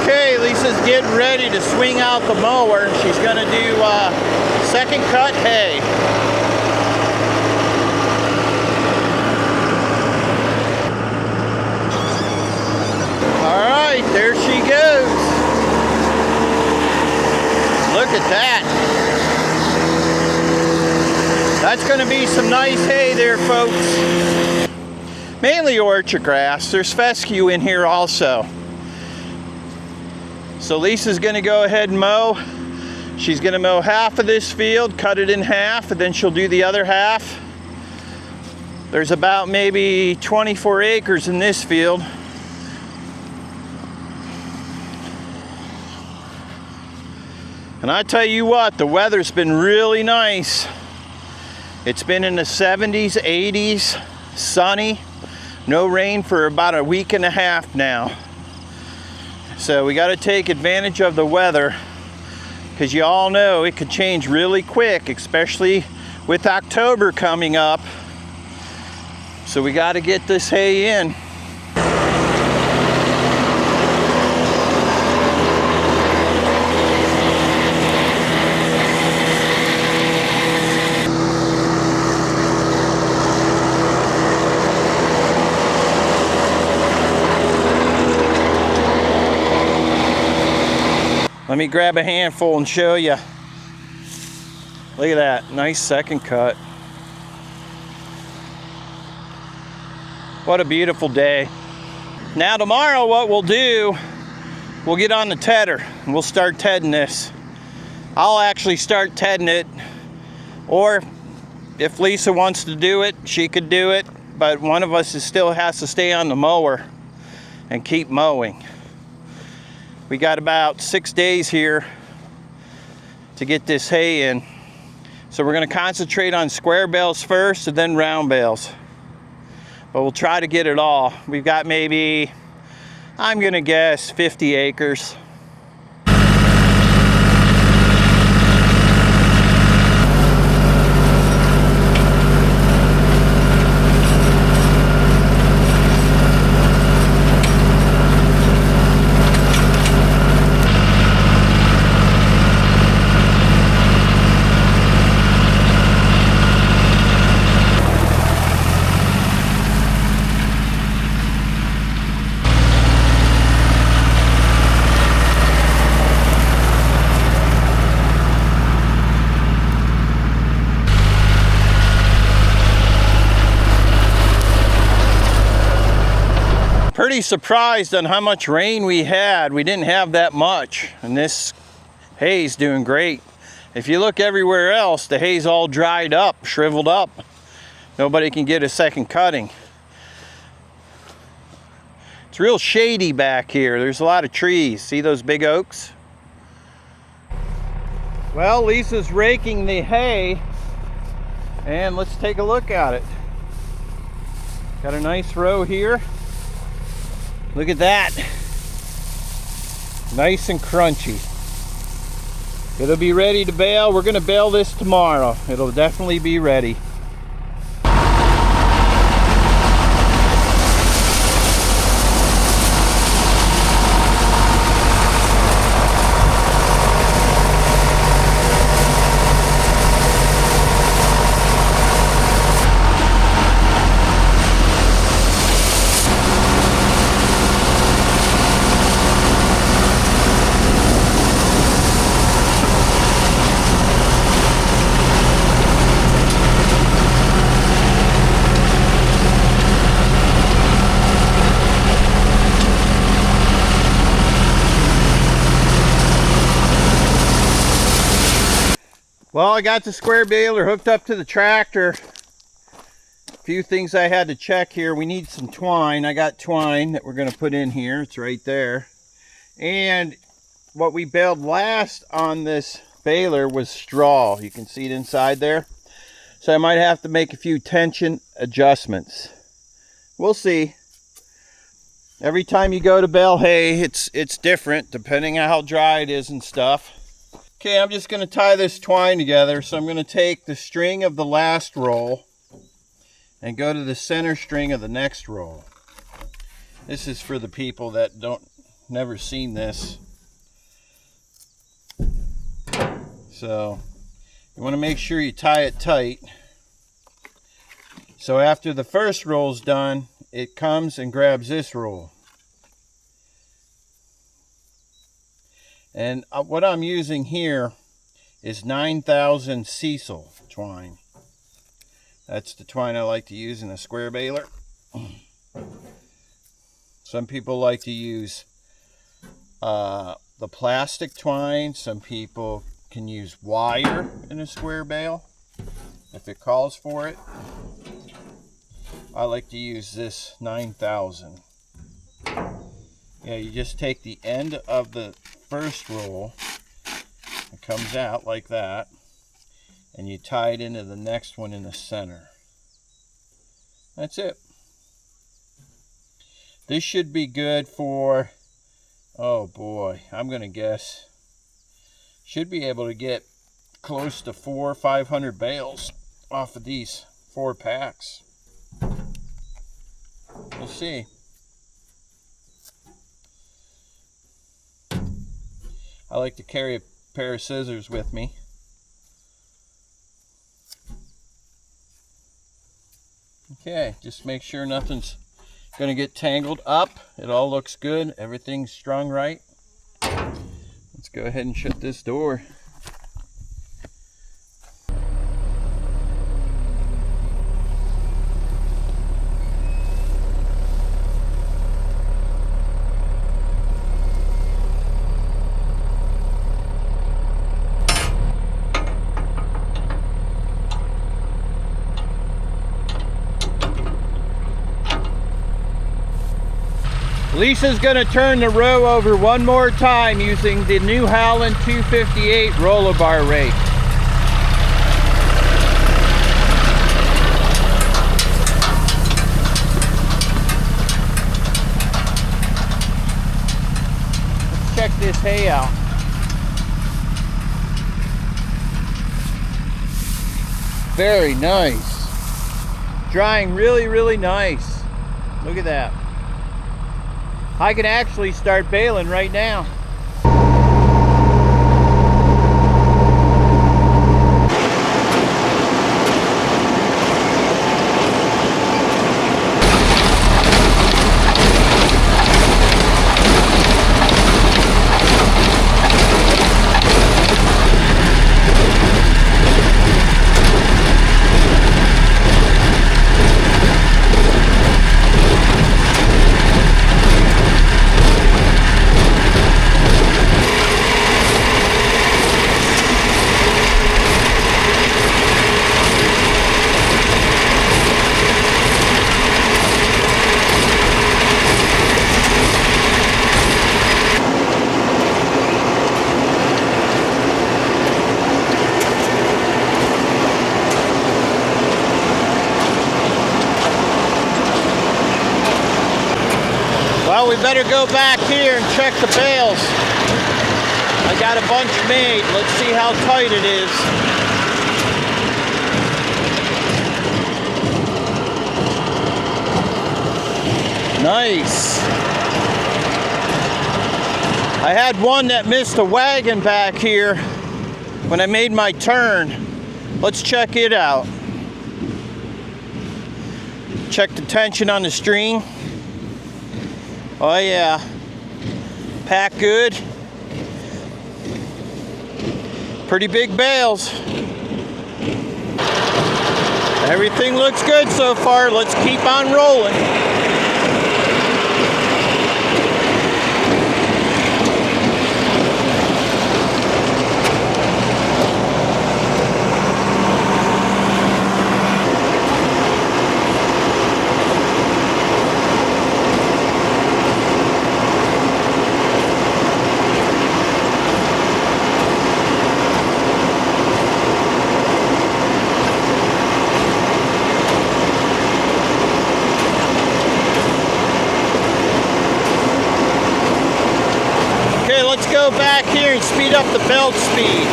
Okay, Lisa's getting ready to swing out the mower. She's going to do second cut hay. All right, there she goes. Look at that. That's going to be some nice hay there, folks. Mainly orchard grass. There's fescue in here also. So Lisa's going to go ahead and mow. She's going to mow half of this field, cut it in half, and then she'll do the other half. There's about maybe 24 acres in this field. And I tell you what, the weather's been really nice. It's been in the 70s, 80s, sunny. No rain for about a week and a half now. So we got to take advantage of the weather, because you all know it could change really quick, especially with October coming up. So we got to get this hay in. Let me grab a handful and show you. Look at that, nice second cut. What a beautiful day. Now tomorrow what we'll do, we'll get on the tedder and we'll start tedding this. I'll actually start tedding it, or if Lisa wants to do it, she could do it, but one of us still has to stay on the mower and keep mowing. We got about 6 days here to get this hay in. So we're going to concentrate on square bales first and then round bales. But we'll try to get it all. We've got maybe, I'm going to guess, 50 acres. Pretty surprised on how much rain we had. We didn't have that much, and this hay's doing great. If you look everywhere else, the hay's all dried up, shriveled up. Nobody can get a second cutting. It's real shady back here. There's a lot of trees. See those big oaks? Well, Lisa's raking the hay, and let's take a look at it. Got a nice row here. Look at that. Nice and crunchy. It'll be ready to bale. We're going to bale this tomorrow. It'll definitely be ready. Well, I got the square baler hooked up to the tractor. A few things I had to check here. We need some twine. I got twine that we're going to put in here. It's right there. And what we baled last on this baler was straw. You can see it inside there. So I might have to make a few tension adjustments. We'll see. Every time you go to bale hay, it's different depending on how dry it is and stuff. Okay, I'm just going to tie this twine together. So I'm going to take the string of the last roll and go to the center string of the next roll. This is for the people that don't never seen this. So you want to make sure you tie it tight. So after the first roll's done, it comes and grabs this roll. And what I'm using here is 9,000 Cecil twine. That's the twine I like to use in a square baler. Some people like to use the plastic twine. Some people can use wire in a square bale if it calls for it. I like to use this 9,000. Yeah, you just take the end of the first roll, it comes out like that, and you tie it into the next one in the center. That's it. This should be good for, oh boy, I'm gonna guess, should be able to get close to 400 or 500 bales off of these 4 packs. We'll see. I like to carry a pair of scissors with me. Okay, just make sure nothing's going to get tangled up. It all looks good. Everything's strung right. Let's go ahead and shut this door. Lisa's going to turn the row over one more time using the New Holland 258 roller bar rake. Let's check this hay out. Very nice. Drying really, really nice. Look at that. I can actually start baling right now. Well, we better go back here and check the bales. I got a bunch made. Let's see how tight it is. Nice. I had one that missed a wagon back here when I made my turn. Let's check it out. Check the tension on the string. Oh yeah, pack good. Pretty big bales. Everything looks good so far. Let's keep on rolling. Let's go back here and speed up the belt speed.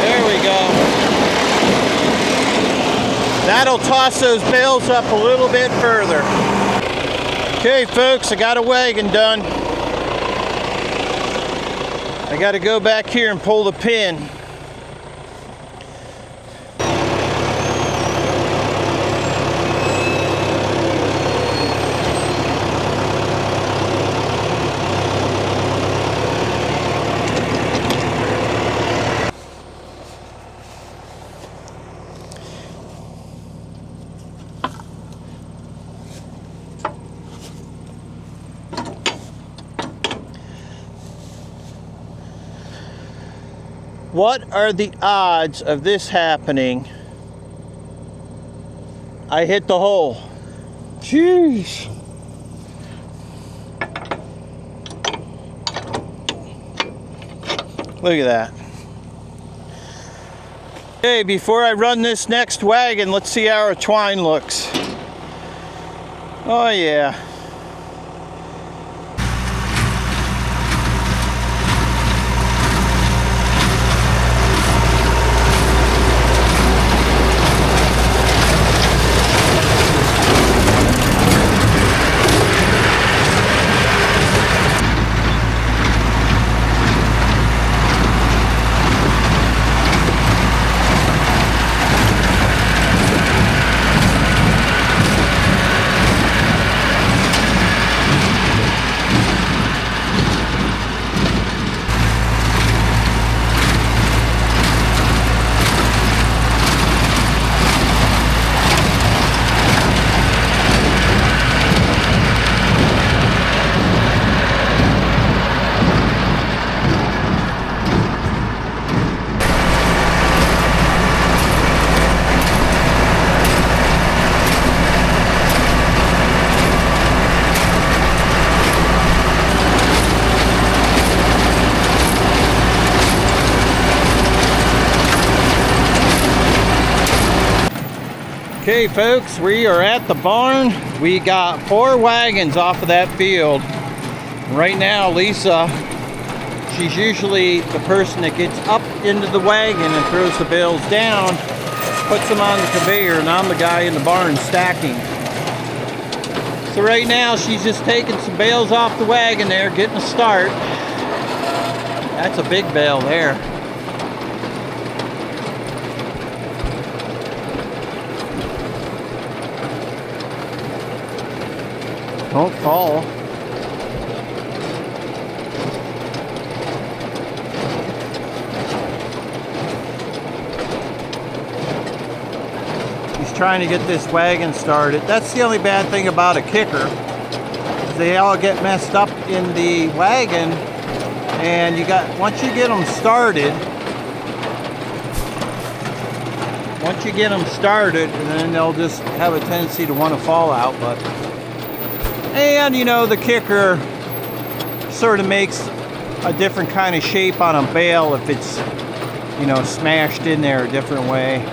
There we go. That'll toss those bales up a little bit further. Okay folks, I got a wagon done. I got to go back here and pull the pin. What are the odds of this happening? I hit the hole. Jeez. Look at that. Okay, before I run this next wagon, let's see how our twine looks. Oh yeah. Okay folks, we are at the barn. We got 4 wagons off of that field. Right now Lisa, she's usually the person that gets up into the wagon and throws the bales down, puts them on the conveyor, and I'm the guy in the barn stacking. So right now she's just taking some bales off the wagon there, getting a start. That's a big bale there. Don't fall. He's trying to get this wagon started. That's the only bad thing about a kicker. They all get messed up in the wagon, and once you get them started, and then they'll just have a tendency to want to fall out. And you know, the kicker sort of makes a different kind of shape on a bale if it's, you know, smashed in there a different way.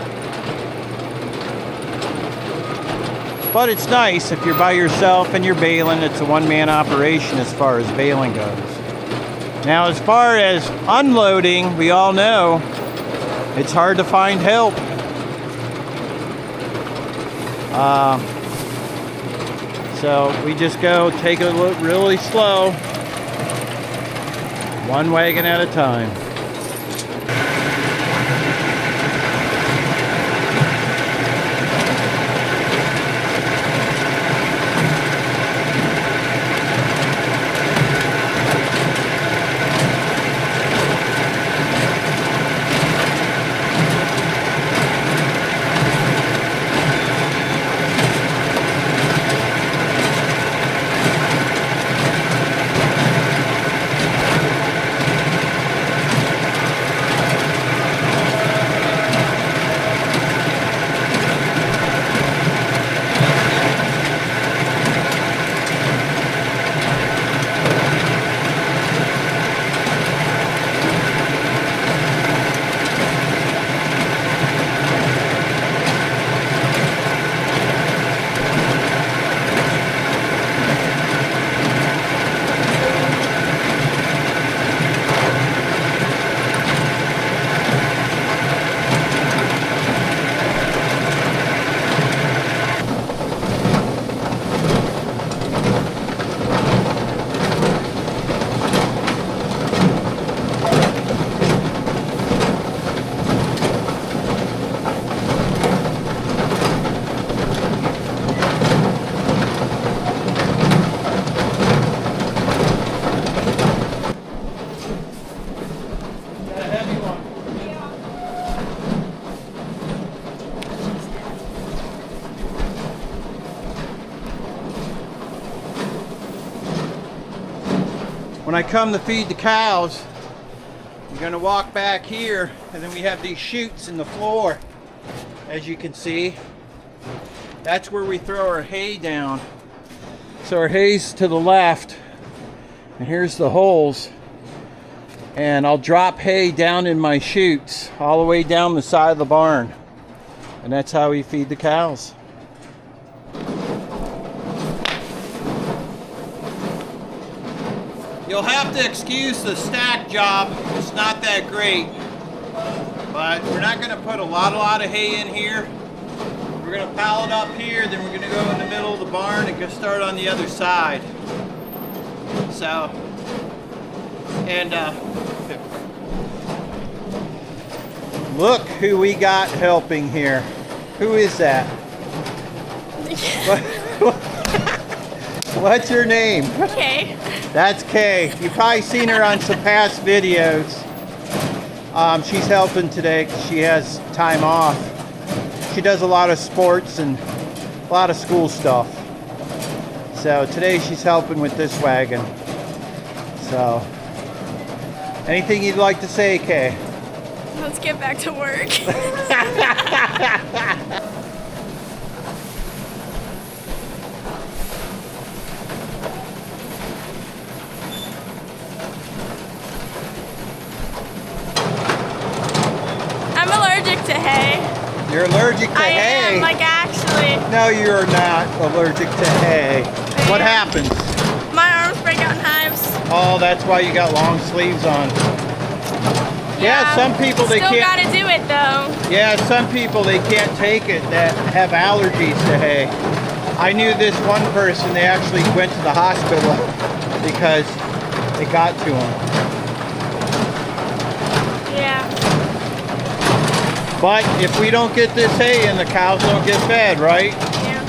But it's nice if you're by yourself and you're baling. It's a one-man operation as far as baling goes. Now as far as unloading, we all know it's hard to find help. So we just go take it really slow, one wagon at a time. when I come to feed the cows, I'm gonna walk back here, and then we have these chutes in the floor, as you can see. That's where we throw our hay down. So our hay's to the left, and here's the holes. And I'll drop hay down in my chutes all the way down the side of the barn. And that's how we feed the cows. You'll have to excuse the stack job. It's not that great. But we're not going to put a lot of hay in here. We're going to pile it up here, then we're going to go in the middle of the barn and go start on the other side. So, and look who we got helping here. Who is that? What's your name? Kay. That's Kay. You've probably seen her on some past videos. She's helping today because she has time off. She does a lot of sports and a lot of school stuff. So today she's helping with this wagon. So, anything you'd like to say, Kay? Let's get back to work. I'm allergic to hay. You're allergic to hay? I am, like actually. No, you're not allergic to hay. What happens? My arms break out in hives. Oh, that's why you got long sleeves on. Yeah, some people they still can't. Still gotta do it though. Yeah, some people they can't take it that have allergies to hay. I knew this one person, they actually went to the hospital because it got to them. Yeah. But if we don't get this hay in, the cows don't get fed, right? Yeah.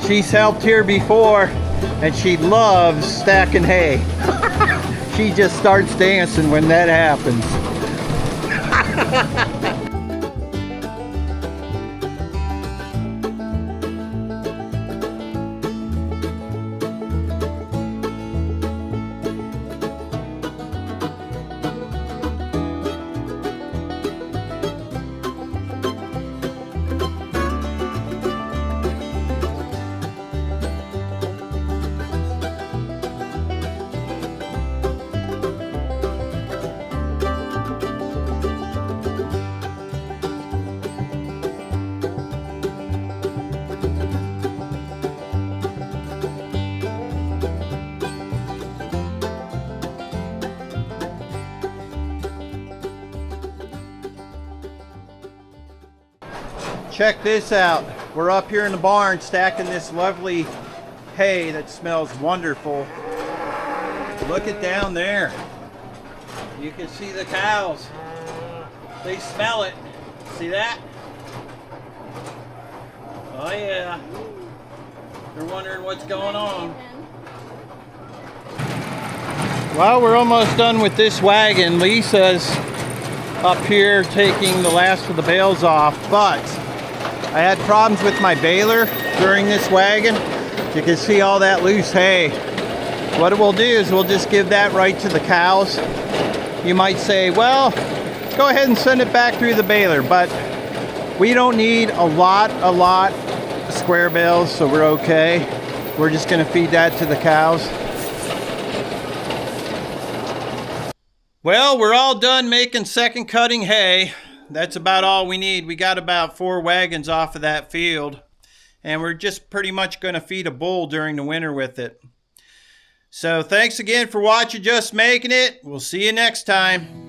She's helped here before, and she loves stacking hay. She just starts dancing when that happens. Check this out. We're up here in the barn stacking this lovely hay that smells wonderful. Look it down there. You can see the cows. They smell it. See that? Oh yeah. They're wondering what's going on. Well, we're almost done with this wagon. Lisa's up here taking the last of the bales off, but I had problems with my baler during this wagon. You can see all that loose hay. What we'll do is we'll just give that right to the cows. You might say, well, go ahead and send it back through the baler, but we don't need a lot of square bales, so we're okay. We're just gonna feed that to the cows. Well, we're all done making second cutting hay. That's about all we need. We got about 4 wagons off of that field, and we're just pretty much going to feed a bull during the winter with it. So thanks again for watching Just Making It. We'll see you next time.